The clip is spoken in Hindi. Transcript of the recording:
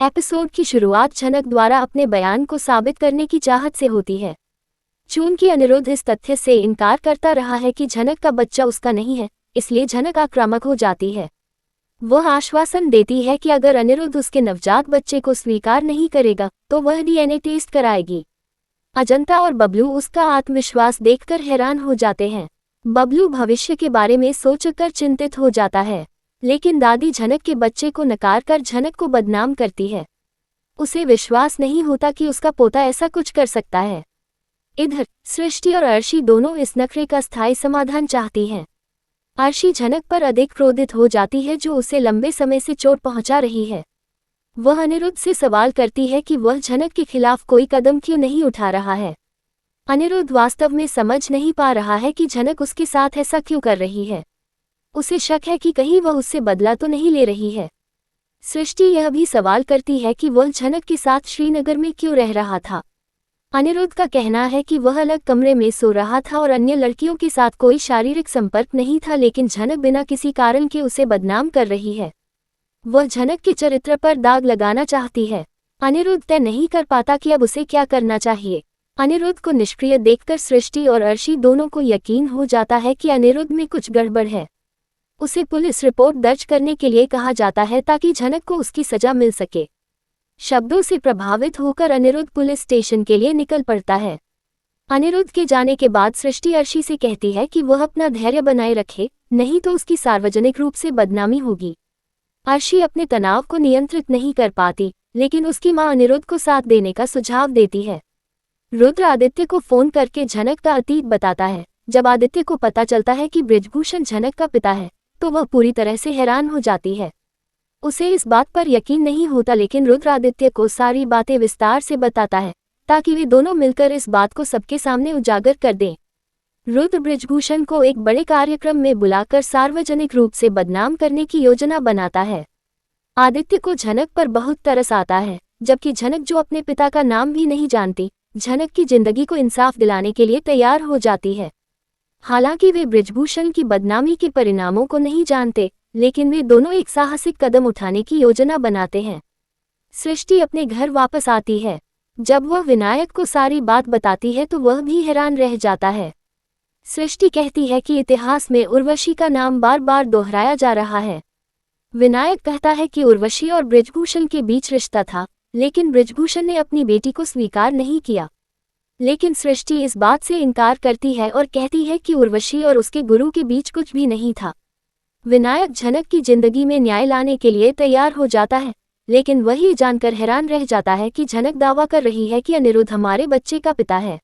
एपिसोड की शुरुआत झनक द्वारा अपने बयान को साबित करने की चाहत से होती है। चूंकि अनिरुद्ध इस तथ्य से इनकार करता रहा है कि झनक का बच्चा उसका नहीं है, इसलिए झनक आक्रामक हो जाती है। वह आश्वासन देती है कि अगर अनिरुद्ध उसके नवजात बच्चे को स्वीकार नहीं करेगा तो वह डीएनए टेस्ट कराएगी। अजंता और बबलू उसका आत्मविश्वास देखकर हैरान हो जाते हैं। बबलू भविष्य के बारे में सोचकर चिंतित हो जाता है, लेकिन दादी झनक के बच्चे को नकार कर झनक को बदनाम करती है। उसे विश्वास नहीं होता कि उसका पोता ऐसा कुछ कर सकता है। इधर सृष्टि और अर्शी दोनों इस नखरे का स्थायी समाधान चाहती हैं। अर्शी झनक पर अधिक क्रोधित हो जाती है जो उसे लंबे समय से चोट पहुंचा रही है। वह अनिरुद्ध से सवाल करती है कि वह झनक के खिलाफ कोई कदम क्यों नहीं उठा रहा है। अनिरुद्ध वास्तव में समझ नहीं पा रहा है कि झनक उसके साथ ऐसा क्यों कर रही है। उसे शक है कि कहीं वह उससे बदला तो नहीं ले रही है। सृष्टि यह भी सवाल करती है कि वह झनक के साथ श्रीनगर में क्यों रह रहा था। अनिरुद्ध का कहना है कि वह अलग कमरे में सो रहा था और अन्य लड़कियों के साथ कोई शारीरिक संपर्क नहीं था, लेकिन झनक बिना किसी कारण के उसे बदनाम कर रही है। वह झनक के चरित्र पर दाग लगाना चाहती है। अनिरुद्ध तय नहीं कर पाता कि अब उसे क्या करना चाहिए। अनिरुद्ध को निष्क्रिय देखकर सृष्टि और अर्शी दोनों को यकीन हो जाता है कि अनिरुद्ध में कुछ गड़बड़ है। उसे पुलिस रिपोर्ट दर्ज करने के लिए कहा जाता है ताकि झनक को उसकी सजा मिल सके। शब्दों से प्रभावित होकर अनिरुद्ध पुलिस स्टेशन के लिए निकल पड़ता है। अनिरुद्ध के जाने के बाद सृष्टि अर्शी से कहती है कि वह अपना धैर्य बनाए रखे, नहीं तो उसकी सार्वजनिक रूप से बदनामी होगी। अर्शी अपने तनाव को नियंत्रित नहीं कर पाती, लेकिन उसकी मां अनिरुद्ध को साथ देने का सुझाव देती है। रुद्र आदित्य को फोन करके झनक का अतीत बताता है। जब आदित्य को पता चलता है कि बृजभूषण झनक का पिता है तो वह पूरी तरह से हैरान हो जाती है। उसे इस बात पर यकीन नहीं होता, लेकिन रुद्र आदित्य को सारी बातें विस्तार से बताता है ताकि वे दोनों मिलकर इस बात को सबके सामने उजागर कर दें। रुद्र बृजभूषण को एक बड़े कार्यक्रम में बुलाकर सार्वजनिक रूप से बदनाम करने की योजना बनाता है। आदित्य को झनक पर बहुत तरस आता है, जबकि झनक, जो अपने पिता का नाम भी नहीं जानती, झनक की जिंदगी को इंसाफ दिलाने के लिए तैयार हो जाती है। हालांकि वे बृजभूषण की बदनामी के परिणामों को नहीं जानते, लेकिन वे दोनों एक साहसिक कदम उठाने की योजना बनाते हैं। सृष्टि अपने घर वापस आती है। जब वह विनायक को सारी बात बताती है तो वह भी हैरान रह जाता है। सृष्टि कहती है कि इतिहास में उर्वशी का नाम बार बार दोहराया जा रहा है। विनायक कहता है कि उर्वशी और बृजभूषण के बीच रिश्ता था, लेकिन बृजभूषण ने अपनी बेटी को स्वीकार नहीं किया। लेकिन सृष्टि इस बात से इनकार करती है और कहती है कि उर्वशी और उसके गुरु के बीच कुछ भी नहीं था। विनायक झनक की जिंदगी में न्याय लाने के लिए तैयार हो जाता है, लेकिन वही जानकर हैरान रह जाता है कि झनक दावा कर रही है कि अनिरुद्ध हमारे बच्चे का पिता है।